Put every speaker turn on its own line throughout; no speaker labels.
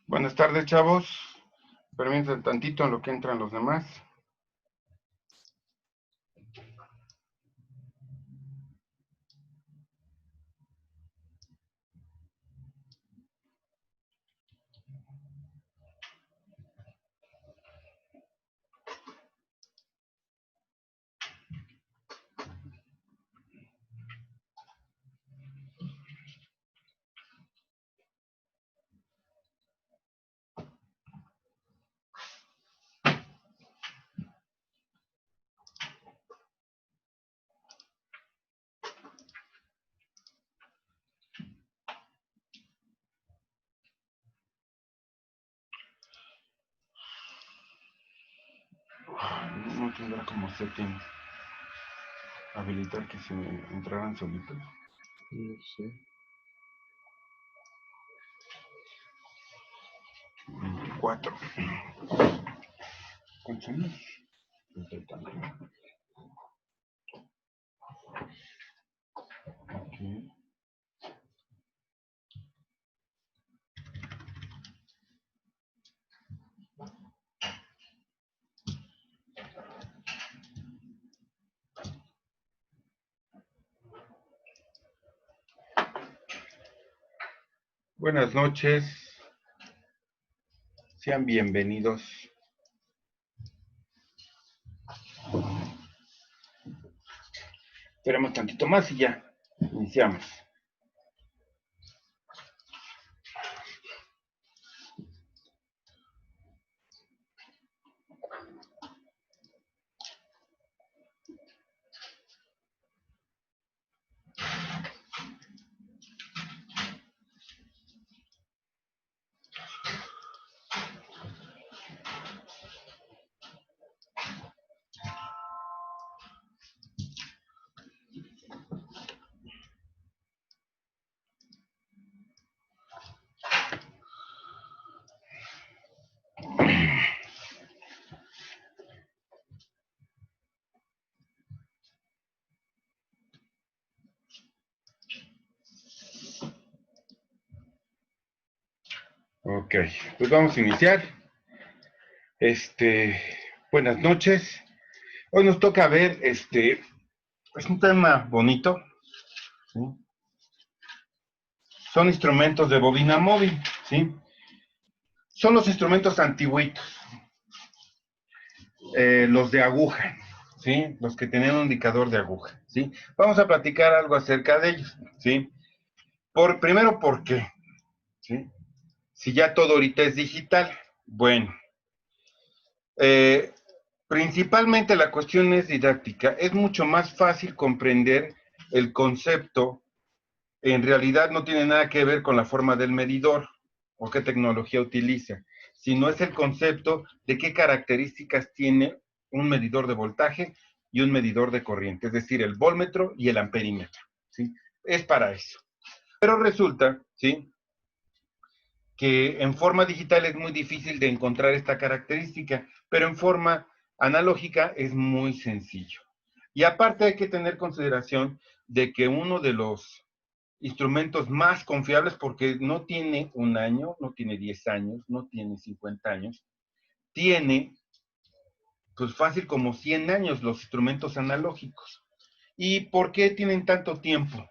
Buenas tardes, chavos. Permítanme tantito en lo que entran los demás. No tendrá como setting habilitar que se entraran solitos.
No sé.
24. ¿Cuántos años? Ok. Buenas noches. Sean bienvenidos. Esperemos tantito más y ya iniciamos. Ok, pues vamos a iniciar. Buenas noches. Hoy nos toca ver, es un tema bonito, ¿sí? Son instrumentos de bobina móvil, ¿sí? Son los instrumentos antiguitos, los de aguja, ¿sí? Los que tenían un indicador de aguja, ¿sí? Vamos a platicar algo acerca de ellos, ¿sí? Primero, ¿por qué? ¿Sí? Si ya todo ahorita es digital. Bueno, principalmente la cuestión es didáctica. Es mucho más fácil comprender el concepto. En realidad no tiene nada que ver con la forma del medidor o qué tecnología utiliza, sino es el concepto de qué características tiene un medidor de voltaje y un medidor de corriente, es decir, el voltmetro y el amperímetro, ¿sí? Es para eso. Pero resulta, ¿sí?, que en forma digital es muy difícil de encontrar esta característica, pero en forma analógica es muy sencillo. Y aparte hay que tener consideración de que uno de los instrumentos más confiables, porque no tiene un año, no tiene 10 años, no tiene 50 años, tiene pues fácil como 100 años los instrumentos analógicos. ¿Y por qué tienen tanto tiempo?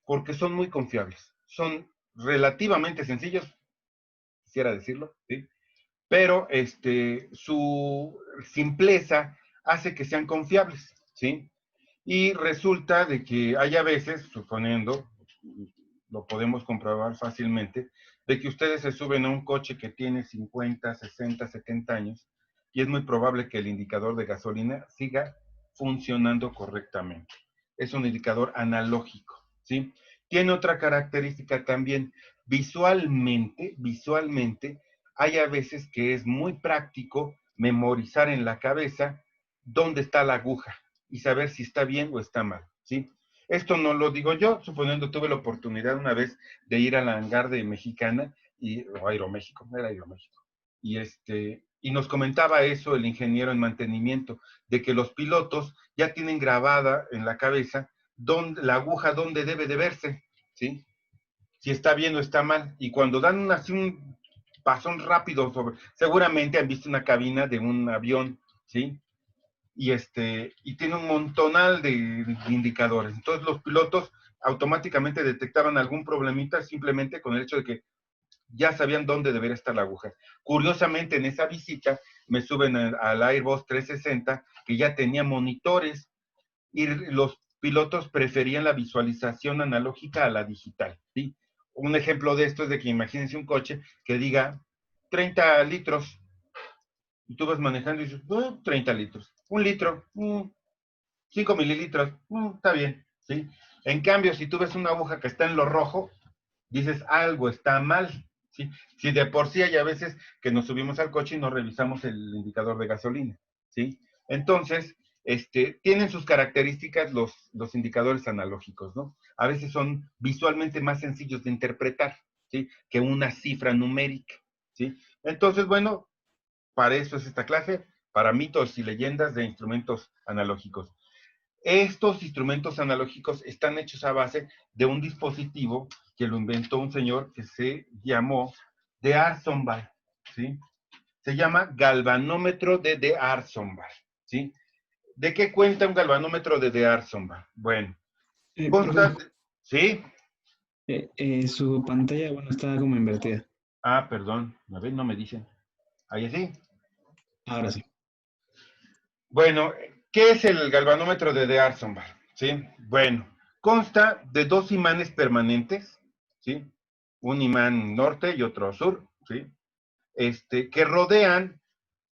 Porque son muy confiables, son relativamente sencillos, quisiera decirlo, ¿sí? Pero su simpleza hace que sean confiables, ¿sí? Y resulta de que hay a veces, suponiendo, lo podemos comprobar fácilmente, de que ustedes se suben a un coche que tiene 50, 60, 70 años y es muy probable que el indicador de gasolina siga funcionando correctamente. Es un indicador analógico, ¿sí? Tiene otra característica también. Visualmente, hay a veces que es muy práctico memorizar en la cabeza dónde está la aguja y saber si está bien o está mal, ¿sí? Esto no lo digo yo, suponiendo tuve la oportunidad una vez de ir al hangar de Mexicana, o Aeroméxico, era Aeroméxico, y nos comentaba eso el ingeniero en mantenimiento, de que los pilotos ya tienen grabada en la cabeza la aguja donde debe de verse, ¿sí? Si está bien o está mal, y cuando dan así chispazón rápido seguramente han visto una cabina de un avión, ¿sí? Y tiene un montonal de indicadores. Entonces los pilotos automáticamente detectaban algún problemita simplemente con el hecho de que ya sabían dónde debería estar la aguja. Curiosamente, en esa visita me suben al Airbus 360, que ya tenía monitores, y los pilotos preferían la visualización analógica a la digital, ¿sí? Un ejemplo de esto es de que imagínense un coche que diga 30 litros, y tú vas manejando y dices, 30 litros, un litro, 5 mililitros, está bien, ¿sí? En cambio, si tú ves una aguja que está en lo rojo, dices, algo está mal, ¿sí? Si de por sí hay a veces que nos subimos al coche y no revisamos el indicador de gasolina, ¿sí? Entonces, tienen sus características los indicadores analógicos, ¿no? A veces son visualmente más sencillos de interpretar, ¿sí? Que una cifra numérica, ¿sí? Entonces, bueno, para eso es esta clase, para mitos y leyendas de instrumentos analógicos. Estos instrumentos analógicos están hechos a base de un dispositivo que lo inventó un señor que se llamó de Arsonval, ¿sí? Se llama galvanómetro de Arsonval, ¿sí? ¿De qué cuenta un galvanómetro de Arsonval? Bueno,
Profe,
consta, ¿sí?
su pantalla, bueno, está como invertida.
Ah, perdón, a ver, no me dicen. Ahí sí.
Ahora sí.
Bueno, ¿qué es el galvanómetro de Arsonval? ¿Sí? Bueno, consta de dos imanes permanentes, ¿sí? Un imán norte y otro sur, ¿sí? Que rodean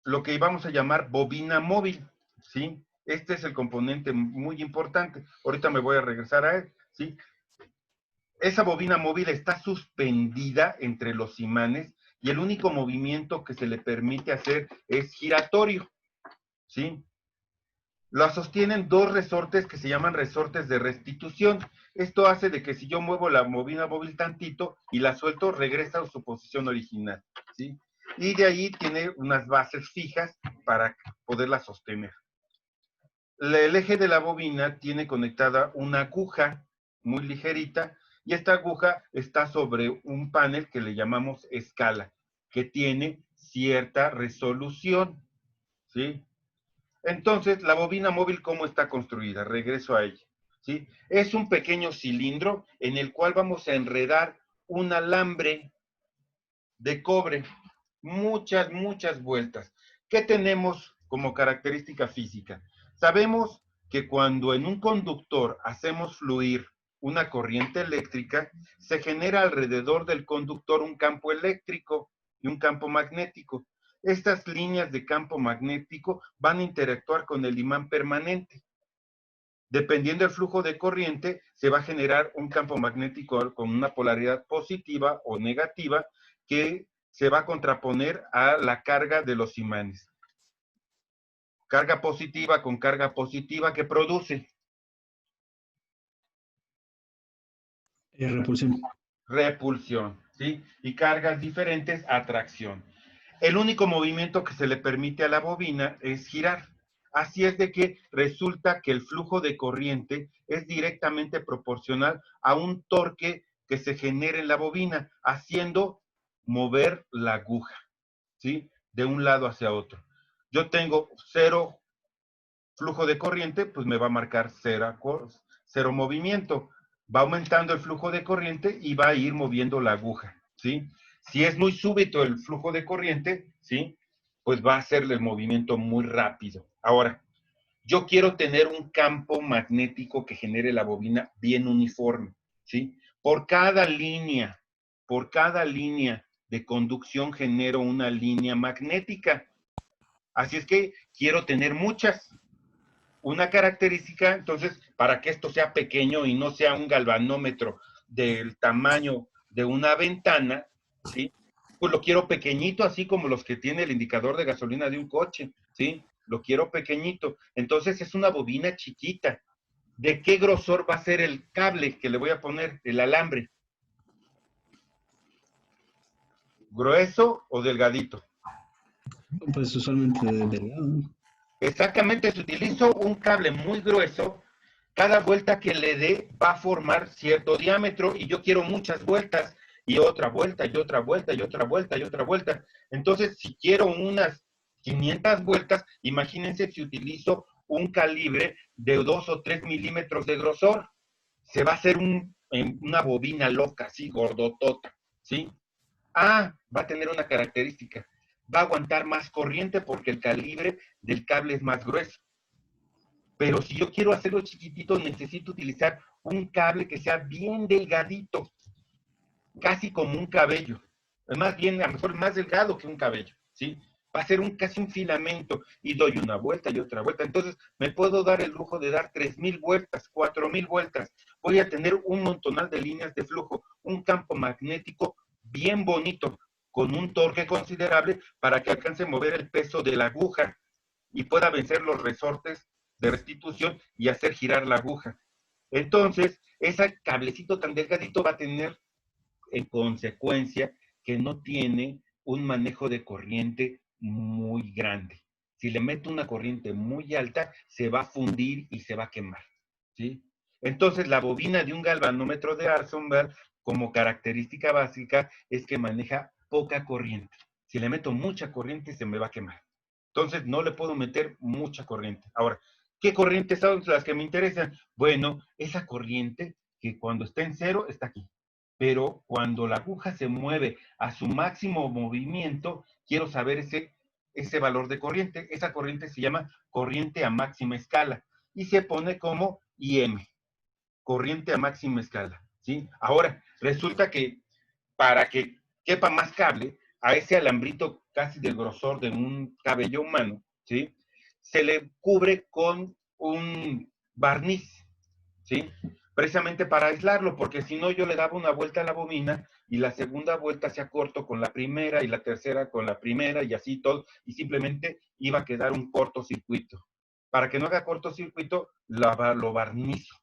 lo que íbamos a llamar bobina móvil, ¿sí? Este es el componente muy importante. Ahorita me voy a regresar a él, ¿sí? Esa bobina móvil está suspendida entre los imanes y el único movimiento que se le permite hacer es giratorio, ¿sí? La sostienen dos resortes que se llaman resortes de restitución. Esto hace de que si yo muevo la bobina móvil tantito y la suelto, regresa a su posición original, ¿sí? Y de ahí tiene unas bases fijas para poderla sostener. El eje de la bobina tiene conectada una aguja muy ligerita y esta aguja está sobre un panel que le llamamos escala, que tiene cierta resolución, ¿sí? Entonces, la bobina móvil, ¿cómo está construida? Regreso a ella, ¿sí? Es un pequeño cilindro en el cual vamos a enredar un alambre de cobre, muchas vueltas. ¿Qué tenemos como característica física? Sabemos que cuando en un conductor hacemos fluir una corriente eléctrica, se genera alrededor del conductor un campo eléctrico y un campo magnético. Estas líneas de campo magnético van a interactuar con el imán permanente. Dependiendo del flujo de corriente, se va a generar un campo magnético con una polaridad positiva o negativa que se va a contraponer a la carga de los imanes. Carga positiva con carga positiva que produce
Repulsión.
repulsión, ¿sí? Y cargas diferentes, atracción. El único movimiento que se le permite a la bobina es girar. Así es de que resulta que el flujo de corriente es directamente proporcional a un torque que se genera en la bobina, haciendo mover la aguja, ¿sí? De un lado hacia otro. Yo tengo cero flujo de corriente, pues me va a marcar cero movimiento. Va aumentando el flujo de corriente y va a ir moviendo la aguja, ¿sí? Si es muy súbito el flujo de corriente, ¿sí? Pues va a hacerle el movimiento muy rápido. Ahora, yo quiero tener un campo magnético que genere la bobina bien uniforme, ¿sí? Por cada línea de conducción genero una línea magnética. Así es que quiero tener muchas. Una característica, entonces, para que esto sea pequeño y no sea un galvanómetro del tamaño de una ventana, ¿sí? Pues lo quiero pequeñito, así como los que tiene el indicador de gasolina de un coche, ¿sí? Lo quiero pequeñito. Entonces es una bobina chiquita. ¿De qué grosor va a ser el cable que le voy a poner, el alambre? ¿Grueso o delgadito?
Pues usualmente delgado, ¿no?
Exactamente, si utilizo un cable muy grueso, cada vuelta que le dé va a formar cierto diámetro y yo quiero muchas vueltas. y otra vuelta, y otra vuelta, y otra vuelta, y otra vuelta. Entonces, si quiero unas 500 vueltas, imagínense si utilizo un calibre de 2 o 3 milímetros de grosor. Se va a hacer una bobina loca, así, gordotota, ¿sí? Ah, va a tener una característica. Va a aguantar más corriente porque el calibre del cable es más grueso. Pero si yo quiero hacerlo chiquitito, necesito utilizar un cable que sea bien delgadito, casi como un cabello. Más bien, a lo mejor más delgado que un cabello, ¿sí? Va a ser casi un filamento y doy una vuelta y otra vuelta. Entonces, me puedo dar el lujo de dar 3,000 vueltas, 4,000 vueltas. Voy a tener un montonal de líneas de flujo, un campo magnético bien bonito, con un torque considerable para que alcance a mover el peso de la aguja y pueda vencer los resortes de restitución y hacer girar la aguja. Entonces, ese cablecito tan delgadito va a tener en consecuencia que no tiene un manejo de corriente muy grande. Si le meto una corriente muy alta, se va a fundir y se va a quemar, ¿sí? Entonces, la bobina de un galvanómetro de Arsenal, como característica básica, es que maneja poca corriente. Si le meto mucha corriente, se me va a quemar. Entonces, no le puedo meter mucha corriente. Ahora, ¿qué corrientes son las que me interesan? Bueno, esa corriente que cuando está en cero, está aquí. Pero cuando la aguja se mueve a su máximo movimiento, quiero saber ese valor de corriente. Esa corriente se llama corriente a máxima escala y se pone como IM, corriente a máxima escala, ¿sí? Ahora, resulta que para que quepa más cable, a ese alambrito casi del grosor de un cabello humano, ¿sí? Se le cubre con un barniz, ¿sí? Precisamente para aislarlo, porque si no yo le daba una vuelta a la bobina y la segunda vuelta hacía corto con la primera y la tercera con la primera y así todo, y simplemente iba a quedar un cortocircuito. Para que no haga cortocircuito, lo barnizo,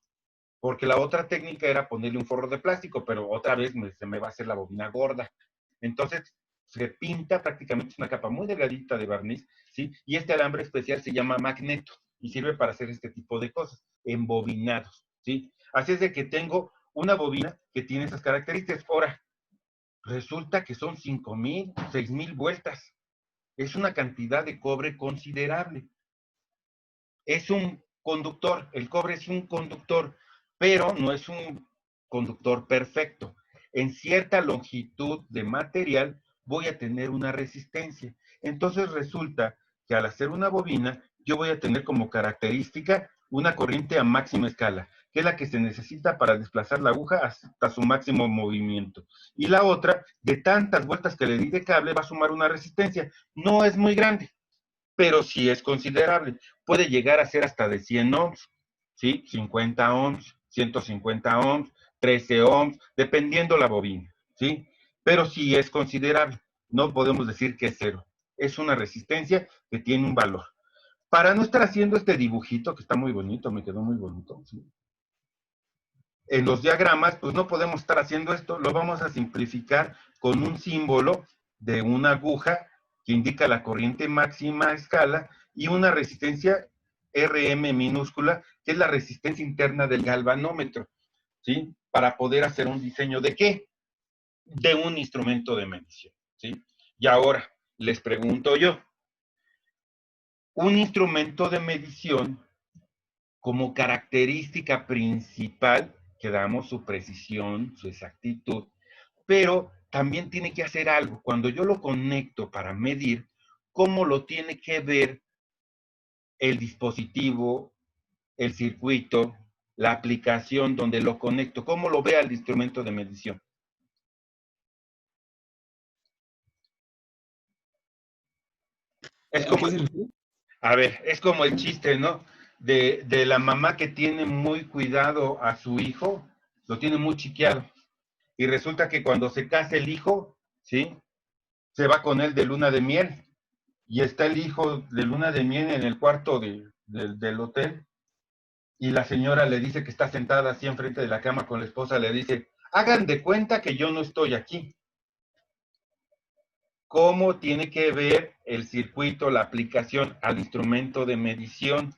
porque la otra técnica era ponerle un forro de plástico, pero otra vez se me va a hacer la bobina gorda. Entonces, se pinta prácticamente una capa muy delgadita de barniz, ¿sí? Y este alambre especial se llama magneto y sirve para hacer este tipo de cosas, embobinados, ¿sí? Así es de que tengo una bobina que tiene esas características. Ahora, resulta que son 5,000, 6,000 vueltas. Es una cantidad de cobre considerable. Es un conductor, el cobre es un conductor, pero no es un conductor perfecto. En cierta longitud de material voy a tener una resistencia. Entonces resulta que al hacer una bobina, yo voy a tener como característica una corriente a máxima escala, que es la que se necesita para desplazar la aguja hasta su máximo movimiento. Y la otra, de tantas vueltas que le di de cable, va a sumar una resistencia. No es muy grande, pero sí es considerable. Puede llegar a ser hasta de 100 ohms, ¿sí? 50 ohms, 150 ohms, 13 ohms, dependiendo la bobina, ¿sí? Pero sí es considerable. No podemos decir que es cero. Es una resistencia que tiene un valor. Para no estar haciendo este dibujito, que está muy bonito, me quedó muy bonito, ¿sí? En los diagramas, pues no podemos estar haciendo esto, lo vamos a simplificar con un símbolo de una aguja que indica la corriente máxima a escala y una resistencia RM minúscula, que es la resistencia interna del galvanómetro, ¿sí? Para poder hacer un diseño de ¿qué? De un instrumento de medición, ¿sí? Y ahora, les pregunto yo, un instrumento de medición como característica principal que damos su precisión, su exactitud, pero también tiene que hacer algo. Cuando yo lo conecto para medir, ¿cómo lo tiene que ver el dispositivo, el circuito, la aplicación donde lo conecto? ¿Cómo lo ve al instrumento de medición? Es
¿A qué
como,
se refiere?
a ver, es como el chiste, ¿no? De la mamá que tiene muy cuidado a su hijo, lo tiene muy chiqueado. Y resulta que cuando se casa el hijo, ¿sí? Se va con él de luna de miel. Y está el hijo de luna de miel en el cuarto del hotel. Y la señora le dice que está sentada así enfrente de la cama con la esposa, le dice, hagan de cuenta que yo no estoy aquí. ¿Cómo tiene que ver el circuito, la aplicación al instrumento de medición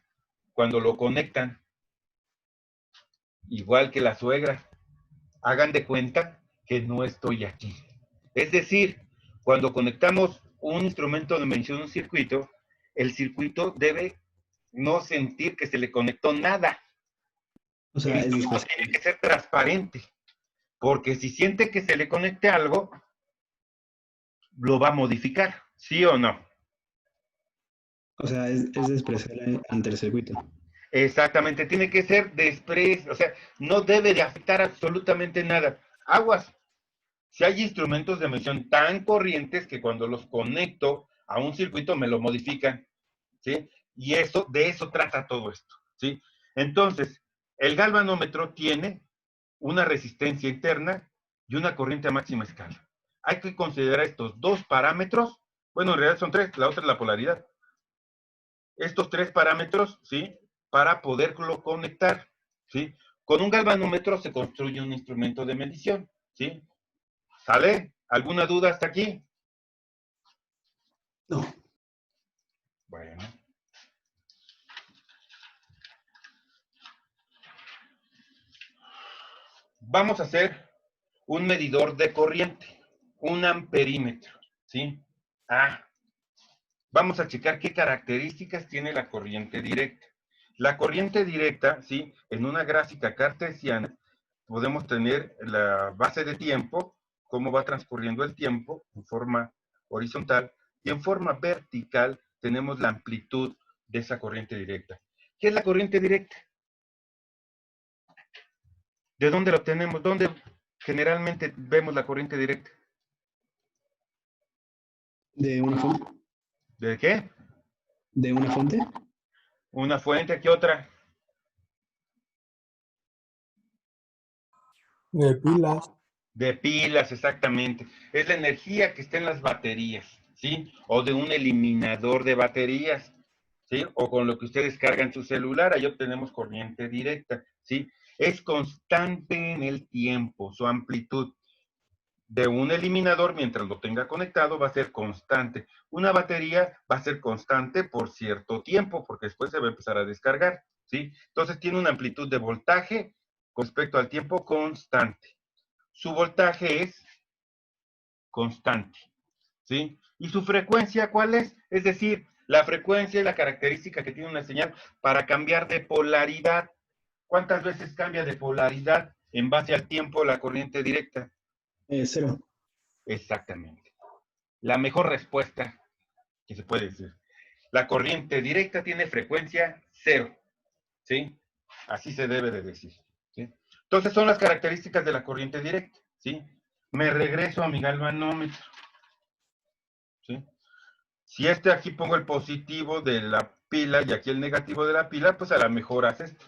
cuando lo conectan? Igual que la suegra. Hagan de cuenta que no estoy aquí. Es decir, cuando conectamos un instrumento de medición a un circuito, el circuito debe no sentir que se le conectó nada.
O sea,
El
es
circuito
especial.
tiene que ser transparente, porque si siente que se le conecte algo, lo va a modificar, ¿sí o no?
O sea, es despreciable ante el circuito.
Exactamente, tiene que ser o sea, no debe de afectar absolutamente nada. Aguas, si hay instrumentos de medición tan corrientes que cuando los conecto a un circuito me lo modifican, ¿sí? Y de eso trata todo esto, ¿sí? Entonces, el galvanómetro tiene una resistencia interna y una corriente a máxima escala. Hay que considerar estos dos parámetros, bueno, en realidad son tres, la otra es la polaridad. Estos tres parámetros, ¿sí? Para poderlo conectar, ¿sí? Con un galvanómetro se construye un instrumento de medición, ¿sí? ¿Sale? ¿Alguna duda hasta aquí?
No.
Bueno. Vamos a hacer un medidor de corriente, un amperímetro, ¿sí? Ah, vamos a checar qué características tiene la corriente directa. La corriente directa, ¿sí? En una gráfica cartesiana podemos tener la base de tiempo, cómo va transcurriendo el tiempo en forma horizontal, y en forma vertical tenemos la amplitud de esa corriente directa. ¿Qué es la corriente directa? ¿De dónde lo tenemos? ¿Dónde generalmente vemos la corriente directa?
¿De una fuente?
¿De qué?
¿De una fuente?
Una fuente, ¿qué otra?
De pilas.
De pilas, exactamente. Es la energía que está en las baterías, ¿sí? O de un eliminador de baterías, ¿sí? O con lo que ustedes cargan su celular, ahí obtenemos corriente directa, ¿sí? Es constante en el tiempo, su amplitud de un eliminador, mientras lo tenga conectado, va a ser constante. Una batería va a ser constante por cierto tiempo, porque después se va a empezar a descargar, ¿sí? Entonces tiene una amplitud de voltaje con respecto al tiempo constante. Su voltaje es constante, ¿sí? ¿Y su frecuencia cuál es? Es decir, la frecuencia es la característica que tiene una señal para cambiar de polaridad. ¿Cuántas veces cambia de polaridad en base al tiempo la corriente directa?
Cero.
Exactamente. La mejor respuesta que se puede decir. La corriente directa tiene frecuencia cero, ¿sí? Así se debe de decir, ¿sí? Entonces son las características de la corriente directa, ¿sí? Me regreso a mi galvanómetro, ¿sí? Si aquí pongo el positivo de la pila y aquí el negativo de la pila, pues a lo mejor hace esto.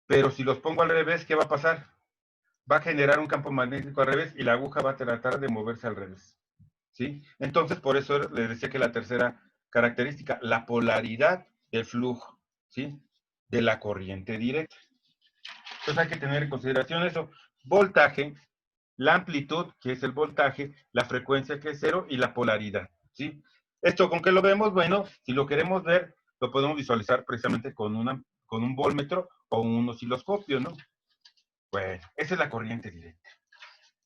Pero si los pongo al revés, ¿qué va a pasar? Va a generar un campo magnético al revés y la aguja va a tratar de moverse al revés, ¿sí? Entonces, por eso les decía que la tercera característica, la polaridad del flujo, ¿sí? De la corriente directa. Entonces hay que tener en consideración eso. Voltaje, la amplitud, que es el voltaje, la frecuencia, que es cero, y la polaridad, ¿sí? ¿Esto con qué lo vemos? Bueno, si lo queremos ver, lo podemos visualizar precisamente con un voltmetro o un osciloscopio, ¿no? Bueno, esa es la corriente directa.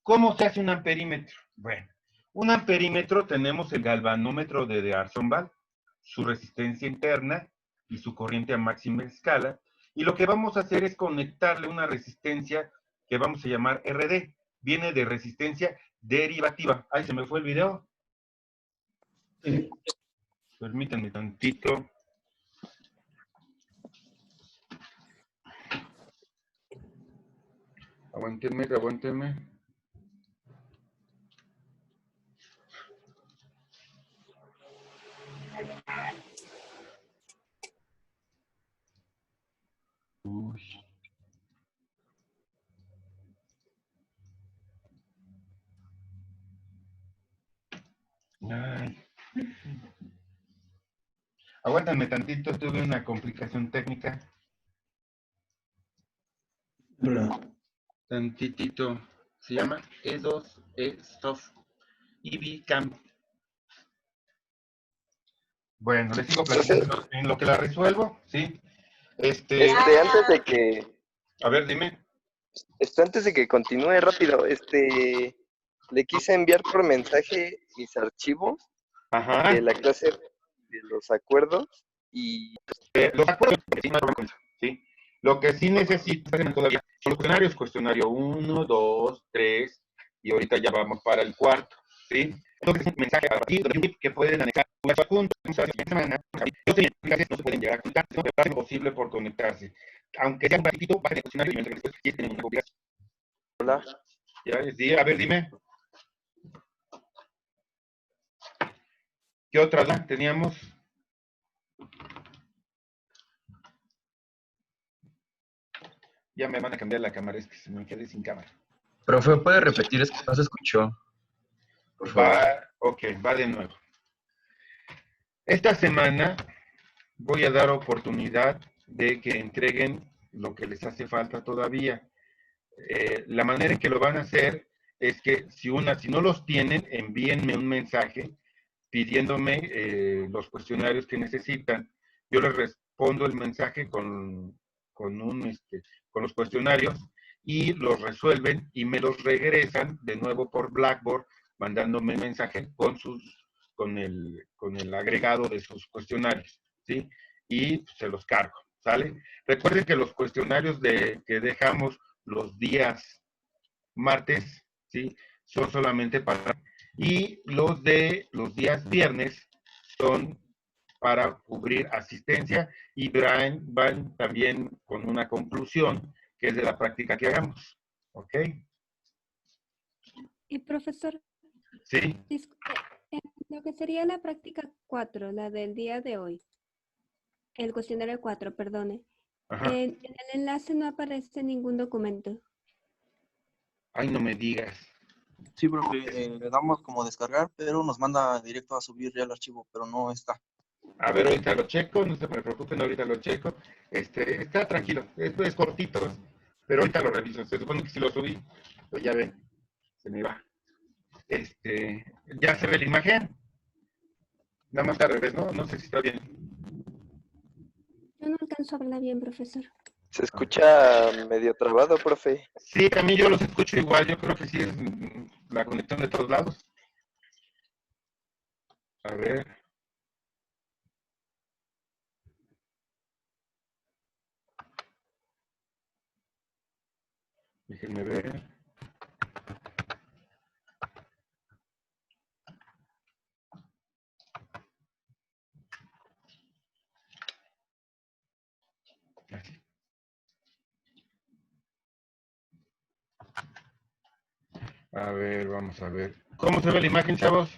¿Cómo se hace un amperímetro? Bueno, un amperímetro tenemos el galvanómetro de D'Arsonval, su resistencia interna y su corriente a máxima escala, y lo que vamos a hacer es conectarle una resistencia que vamos a llamar RD. Viene de resistencia derivativa. Ay, se me fue el video.
Sí.
Permítanme tantito. Aguántenme. Uy. Ay. Aguántame tantito, tuve una complicación técnica.
Pero,
Tantitito. Se llama E2E Soft EV Camp. Bueno, les sigo platicando en lo que la resuelvo, ¿sí?
Antes de que,
A ver, dime.
Antes de que continúe rápido, le quise enviar por mensaje mis archivos de
Ajá.
la clase de los acuerdos y
Los acuerdos, sí, no hay problema con eso, ¿sí? Lo que sí necesito hacer todavía son los cuestionarios. Cuestionario 1, 2, 3, y ahorita ya vamos para el cuarto, ¿sí? Entonces, un mensaje a partir de un tip que pueden anexar un adjunto, la siguiente semana. Yo sé que no se pueden llegar a conectar, no es posible por conectarse. Aunque sea un ratito, bajen el cuestionario y me después si tienen una copia.
hola.
Ya, sí, a ver, dime. ¿Qué otra duda teníamos? Ya me van a cambiar la cámara, es que se me quedé sin cámara.
Profe, ¿puede repetir? Es que no se escuchó. Por favor.
Ok, va de nuevo. Esta semana voy a dar oportunidad de que entreguen lo que les hace falta todavía. La manera en que lo van a hacer es que si no los tienen, envíenme un mensaje pidiéndome los cuestionarios que necesitan. Yo les respondo el mensaje con los cuestionarios y los resuelven y me los regresan de nuevo por Blackboard mandándome un mensaje con el agregado de sus cuestionarios, ¿sí? Y se los cargo, ¿sale? Recuerden que los cuestionarios que dejamos los días martes, ¿sí? Son solamente para... Y los de los días viernes son para cubrir asistencia y van también con una conclusión que es de la práctica que hagamos. ¿Ok?
Y profesor,
Sí.
disculpe, en lo que sería la práctica 4, la del día de hoy, el cuestionario 4, perdone,
Ajá.
en el enlace no aparece ningún documento.
Ay, no me digas.
Sí, profe, le damos como descargar, pero nos manda directo a subir ya el archivo, pero no está.
A ver, ahorita lo checo, no se preocupen, ahorita lo checo. Está tranquilo, esto es cortito, pero ahorita lo reviso. Se supone que si lo subí, pues ya ven, se me va. Ya se ve la imagen. Nada más al revés, ¿no? No sé si está bien.
Yo no alcanzo a verla bien, profesor.
Se escucha medio trabado, profe.
Sí, también yo los escucho igual. Yo creo que sí es la conexión de todos lados. A ver. Déjenme ver. Así. A ver, vamos a ver. ¿Cómo se ve la imagen, chavos?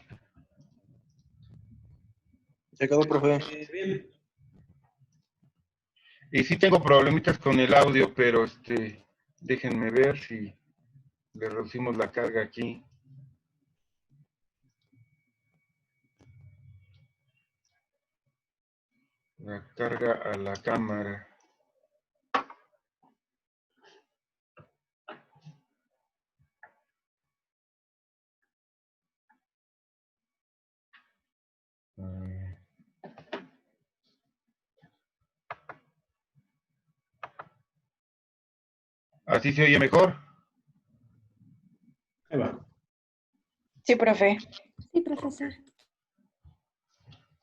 ¿Se quedó, profe?
Y sí tengo problemitas con el audio, pero déjenme ver si le reducimos la carga aquí. La carga a la cámara. ¿Así se oye mejor?
Ahí va.
Sí, profe.
Sí, profesor.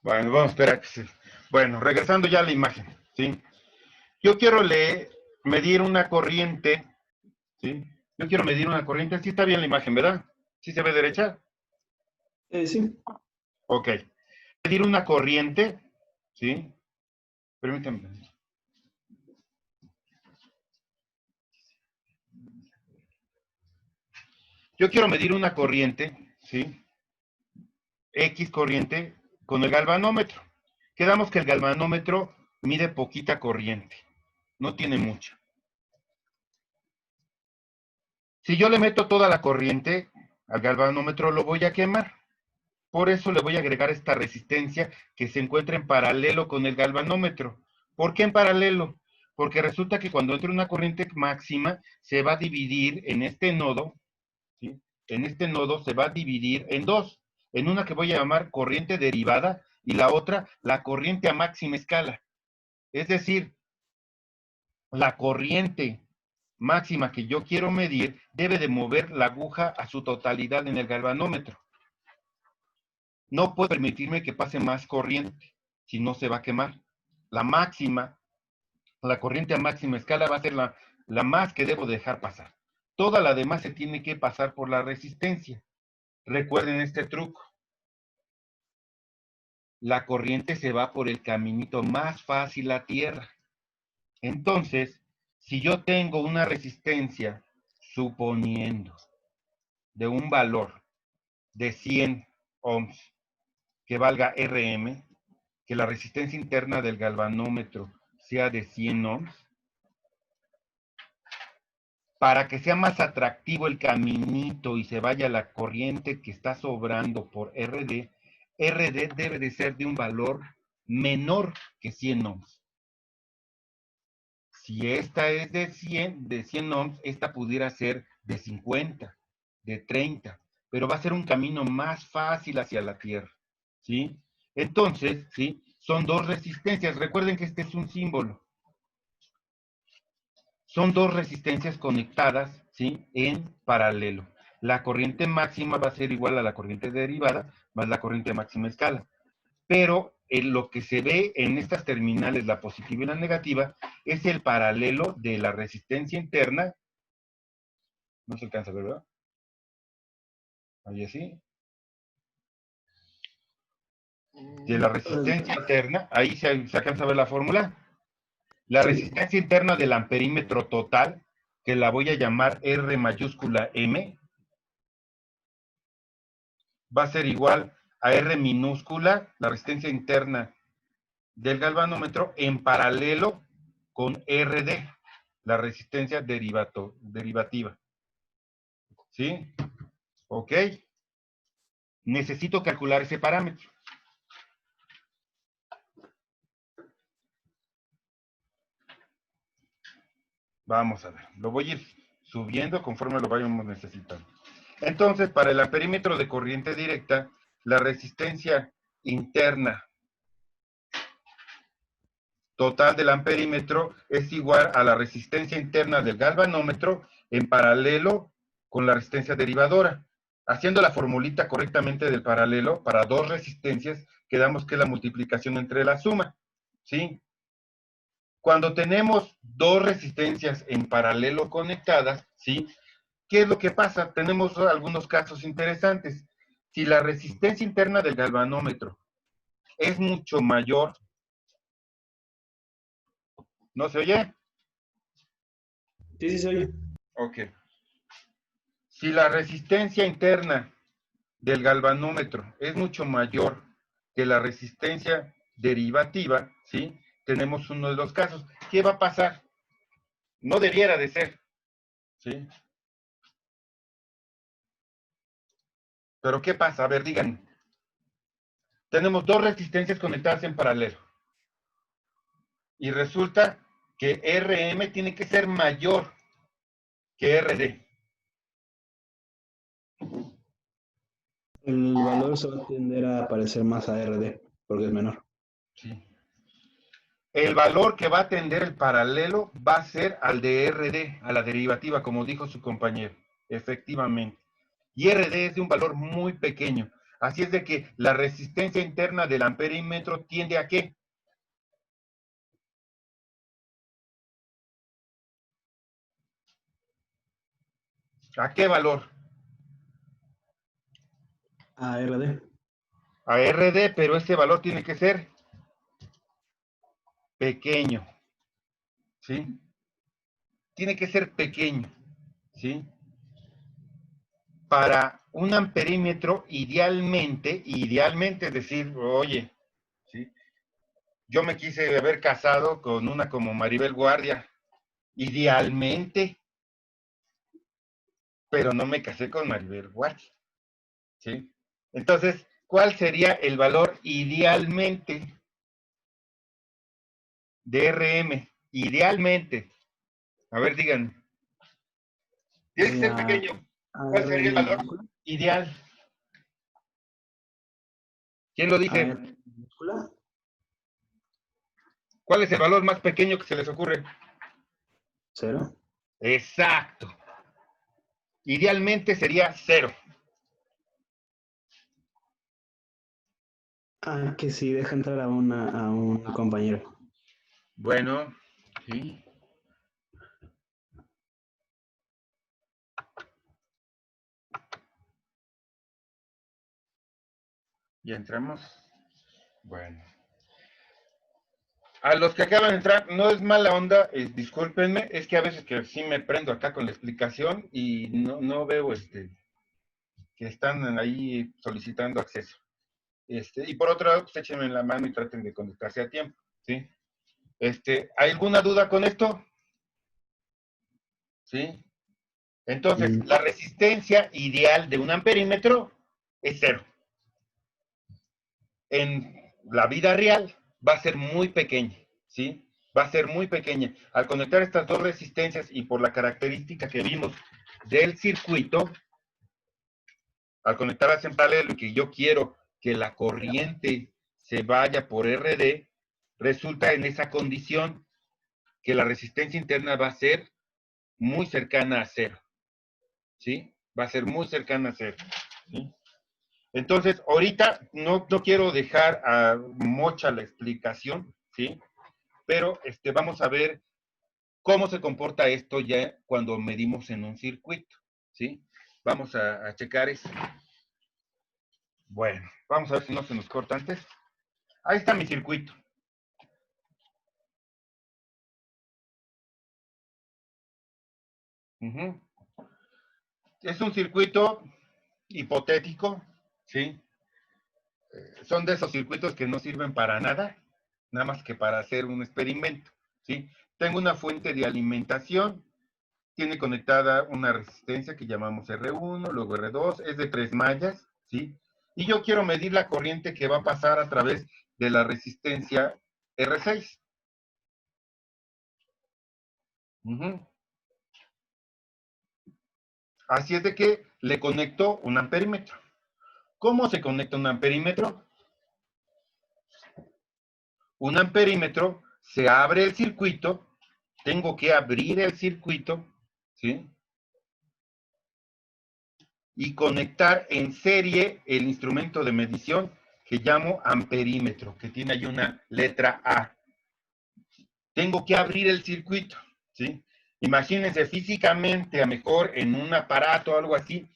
Bueno, vamos a esperar que se... Bueno, regresando ya a la imagen, ¿sí? Yo quiero medir una corriente, ¿sí? Yo quiero medir una corriente. Sí está bien la imagen, ¿verdad? ¿Sí se ve derecha?
Sí.
Ok. Medir una corriente, ¿sí? Permítanme. Yo quiero medir una corriente, ¿sí? X corriente con el galvanómetro. Quedamos que el galvanómetro mide poquita corriente, no tiene mucha. Si yo le meto toda la corriente al galvanómetro, lo voy a quemar. Por eso le voy a agregar esta resistencia que se encuentra en paralelo con el galvanómetro. ¿Por qué en paralelo? Porque resulta que cuando entre una corriente máxima, se va a dividir en este nodo, ¿sí? En este nodo se va a dividir en dos. En una que voy a llamar corriente derivada y la otra, la corriente a máxima escala. Es decir, la corriente máxima que yo quiero medir debe de mover la aguja a su totalidad en el galvanómetro. No puedo permitirme que pase más corriente, si no se va a quemar. La máxima, la corriente a máxima escala va a ser la más que debo dejar pasar. Toda la demás se tiene que pasar por la resistencia. Recuerden este truco. La corriente se va por el caminito más fácil a tierra. Entonces, si yo tengo una resistencia, suponiendo, de un valor de 100 ohms, que valga RM, que la resistencia interna del galvanómetro sea de 100 ohms, para que sea más atractivo el caminito y se vaya la corriente que está sobrando por RD, RD debe de ser de un valor menor que 100 ohms. Si esta es de 100 ohms, esta pudiera ser de 50, de 30, pero va a ser un camino más fácil hacia la Tierra, ¿sí? Entonces, ¿sí? Son dos resistencias. Recuerden que este es un símbolo. Son dos resistencias conectadas, ¿sí? En paralelo. La corriente máxima va a ser igual a la corriente derivada más la corriente máxima escala. Pero lo que se ve en estas terminales, la positiva y la negativa, es el paralelo de la resistencia interna. No se alcanza a ver, ¿verdad? Ahí así. De la resistencia interna, ahí se alcanza a ver la fórmula. La resistencia interna del amperímetro total, que la voy a llamar R mayúscula M, va a ser igual a R minúscula, la resistencia interna del galvanómetro, en paralelo con RD, la resistencia derivativa. ¿Sí? ¿Ok? Necesito calcular ese parámetro. Vamos a ver. Lo voy a ir subiendo conforme lo vayamos necesitando. Entonces, para el amperímetro de corriente directa, la resistencia interna total del amperímetro es igual a la resistencia interna del galvanómetro en paralelo con la resistencia derivadora. Haciendo la formulita correctamente del paralelo, para dos resistencias, quedamos que es la multiplicación entre la suma, ¿sí? Cuando tenemos dos resistencias en paralelo conectadas, ¿sí? ¿Qué es lo que pasa? Tenemos algunos casos interesantes. Si la resistencia interna del galvanómetro es mucho mayor, ¿no se oye?
Sí, sí, se oye.
Ok. Si la resistencia interna del galvanómetro es mucho mayor que la resistencia derivativa, ¿sí? Tenemos uno de los casos. ¿Qué va a pasar? No debiera de ser, ¿sí? Pero ¿qué pasa? A ver, díganme. Tenemos dos resistencias conectadas en paralelo. Y resulta que RM tiene que ser mayor que RD.
El valor se va a tender a parecer más a RD, porque es menor.
Sí. El valor que va a tender el paralelo va a ser al de RD, a la derivativa, como dijo su compañero. Efectivamente. Y RD es de un valor muy pequeño. Así es de que la resistencia interna del amperímetro tiende a ¿qué? ¿A qué valor?
A RD.
A RD, pero ese valor tiene que ser pequeño. ¿Sí? Tiene que ser pequeño. ¿Sí? Para un amperímetro, idealmente, es decir, oye, ¿sí? Yo me quise haber casado con una como Maribel Guardia, idealmente, pero no me casé con Maribel Guardia, ¿sí? Entonces, ¿cuál sería el valor idealmente de RM? Idealmente. A ver, díganme. Tiene que ser pequeño. ¿Cuál sería el valor ideal? ¿Quién lo dice? ¿Cuál es el valor más pequeño que se les ocurre?
0.
Exacto. Idealmente sería 0.
Ah, que sí, deja entrar a un compañero.
Bueno, sí. Ya entramos. Bueno. A los que acaban de entrar, no es mala onda, discúlpenme, es que a veces que sí me prendo acá con la explicación y no veo que están ahí solicitando acceso. Y por otro lado, pues échenme la mano y traten de conectarse a tiempo, ¿sí? ¿Hay alguna duda con esto? ¿Sí? Entonces, la resistencia ideal de un amperímetro es 0. En la vida real va a ser muy pequeña, ¿sí? Va a ser muy pequeña. Al conectar estas dos resistencias y por la característica que vimos del circuito, al conectarlas en paralelo y que yo quiero que la corriente se vaya por RD, resulta en esa condición que la resistencia interna va a ser muy cercana a 0, ¿sí? Va a ser muy cercana a 0, ¿sí? Entonces, ahorita no quiero dejar a mocha la explicación, ¿sí? Pero vamos a ver cómo se comporta esto ya cuando medimos en un circuito, ¿sí? Vamos a checar eso. Bueno, vamos a ver si no se nos corta antes. Ahí está mi circuito. Es un circuito hipotético, ¿sí? Son de esos circuitos que no sirven para nada, nada más que para hacer un experimento, ¿sí? Tengo una fuente de alimentación, tiene conectada una resistencia que llamamos R1, luego R2, es de 3 mallas, ¿sí? Y yo quiero medir la corriente que va a pasar a través de la resistencia R6. Así es de que le conecto un amperímetro. ¿Cómo se conecta un amperímetro? Un amperímetro, se abre el circuito, tengo que abrir el circuito, ¿sí? Y conectar en serie el instrumento de medición que llamo amperímetro, que tiene ahí una letra A. Tengo que abrir el circuito, ¿sí? Imagínense físicamente, a mejor en un aparato o algo así,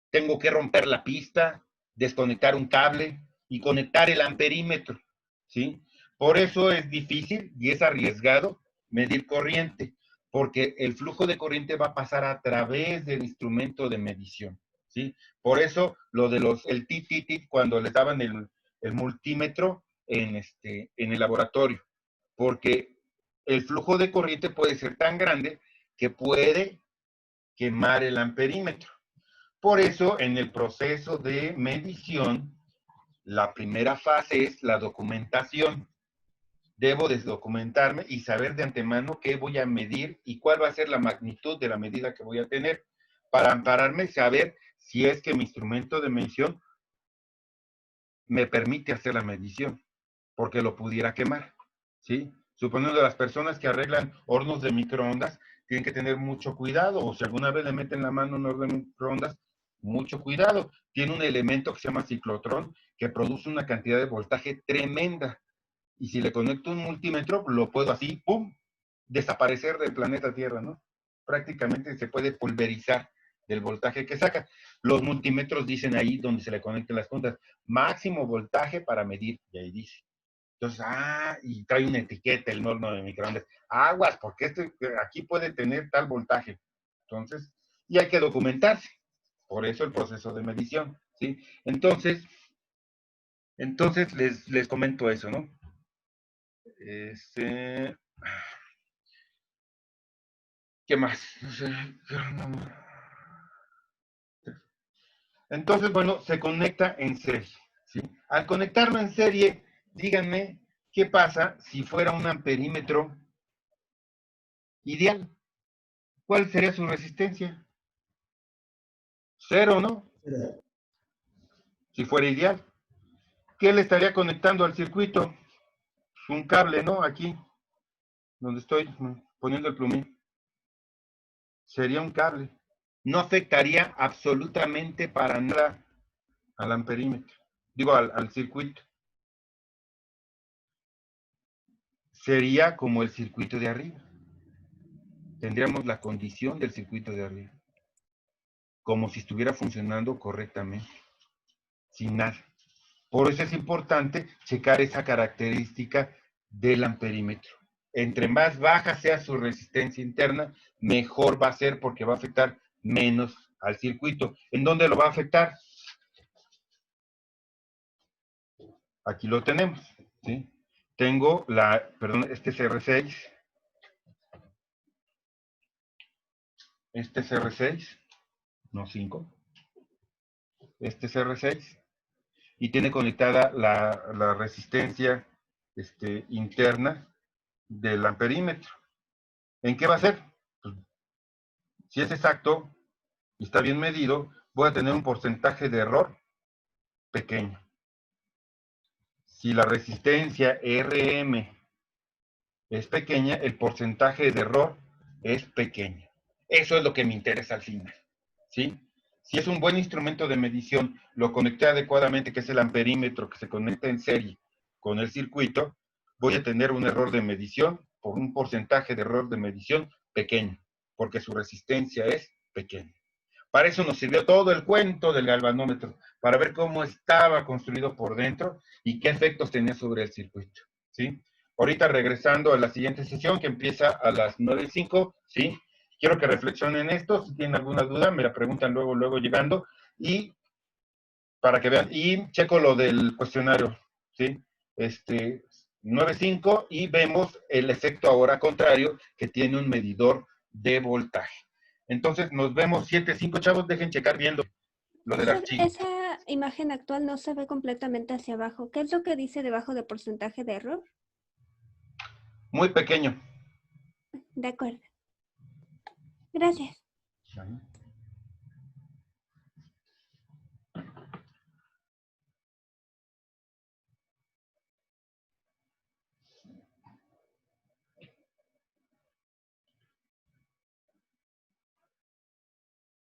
tengo que romper la pista, desconectar un cable y conectar el amperímetro, ¿sí? Por eso es difícil y es arriesgado medir corriente, porque el flujo de corriente va a pasar a través del instrumento de medición, ¿sí? Por eso lo de el tit, cuando les daban el multímetro en el laboratorio, porque el flujo de corriente puede ser tan grande que puede quemar el amperímetro. Por eso, en el proceso de medición, la primera fase es la documentación. Debo desdocumentarme y saber de antemano qué voy a medir y cuál va a ser la magnitud de la medida que voy a tener para ampararme y saber si es que mi instrumento de medición me permite hacer la medición, porque lo pudiera quemar, ¿sí? Suponiendo las personas que arreglan hornos de microondas, tienen que tener mucho cuidado, o si alguna vez le meten la mano a un horno de microondas, mucho cuidado. Tiene un elemento que se llama ciclotrón, que produce una cantidad de voltaje tremenda, y si le conecto un multímetro, lo puedo así, ¡pum!, desaparecer del planeta Tierra, ¿no? Prácticamente se puede pulverizar del voltaje que saca. Los multímetros dicen ahí donde se le conecten las puntas, máximo voltaje para medir, y ahí dice. Entonces, y trae una etiqueta el horno de microondas. Aguas, porque aquí puede tener tal voltaje. Entonces, y hay que documentarse. Por eso el proceso de medición, ¿sí? Entonces les comento eso, ¿no? ¿Qué más? Entonces, bueno, se conecta en serie, ¿sí? Al conectarlo en serie, díganme qué pasa si fuera un amperímetro ideal. ¿Cuál sería su resistencia? 0, ¿no? Si fuera ideal. ¿Qué le estaría conectando al circuito? Un cable, ¿no? Aquí, donde estoy poniendo el plumín. Sería un cable. No afectaría absolutamente para nada al amperímetro. Digo, al circuito. Sería como el circuito de arriba. Tendríamos la condición del circuito de arriba. Como si estuviera funcionando correctamente. Sin nada. Por eso es importante checar esa característica del amperímetro. Entre más baja sea su resistencia interna, mejor va a ser porque va a afectar menos al circuito. ¿En dónde lo va a afectar? Aquí lo tenemos, ¿sí? Tengo este CR6. Este CR6, no 5. Este CR6. Y tiene conectada la resistencia interna del amperímetro. ¿En qué va a ser? Pues, si es exacto y está bien medido, voy a tener un porcentaje de error pequeño. Si la resistencia RM es pequeña, el porcentaje de error es pequeño. Eso es lo que me interesa al final, ¿sí? Si es un buen instrumento de medición, lo conecté adecuadamente, que es el amperímetro que se conecta en serie con el circuito, voy a tener un error de medición por un porcentaje de error de medición pequeño, porque su resistencia es pequeña. Para eso nos sirvió todo el cuento del galvanómetro, para ver cómo estaba construido por dentro y qué efectos tenía sobre el circuito, ¿sí? Ahorita regresando a la siguiente sesión, que empieza a las 9:05, ¿sí? Quiero que reflexionen esto. Si tienen alguna duda, me la preguntan luego llegando. Y para que vean, y checo lo del cuestionario, ¿sí? 9:05 y vemos el efecto ahora contrario que tiene un medidor de voltaje. Entonces, nos vemos 7:05, chavos. Dejen checar viendo lo del archivo.
Esa imagen actual no se ve completamente hacia abajo. ¿Qué es lo que dice debajo de porcentaje de error?
Muy pequeño.
De acuerdo. Gracias.
Ahí.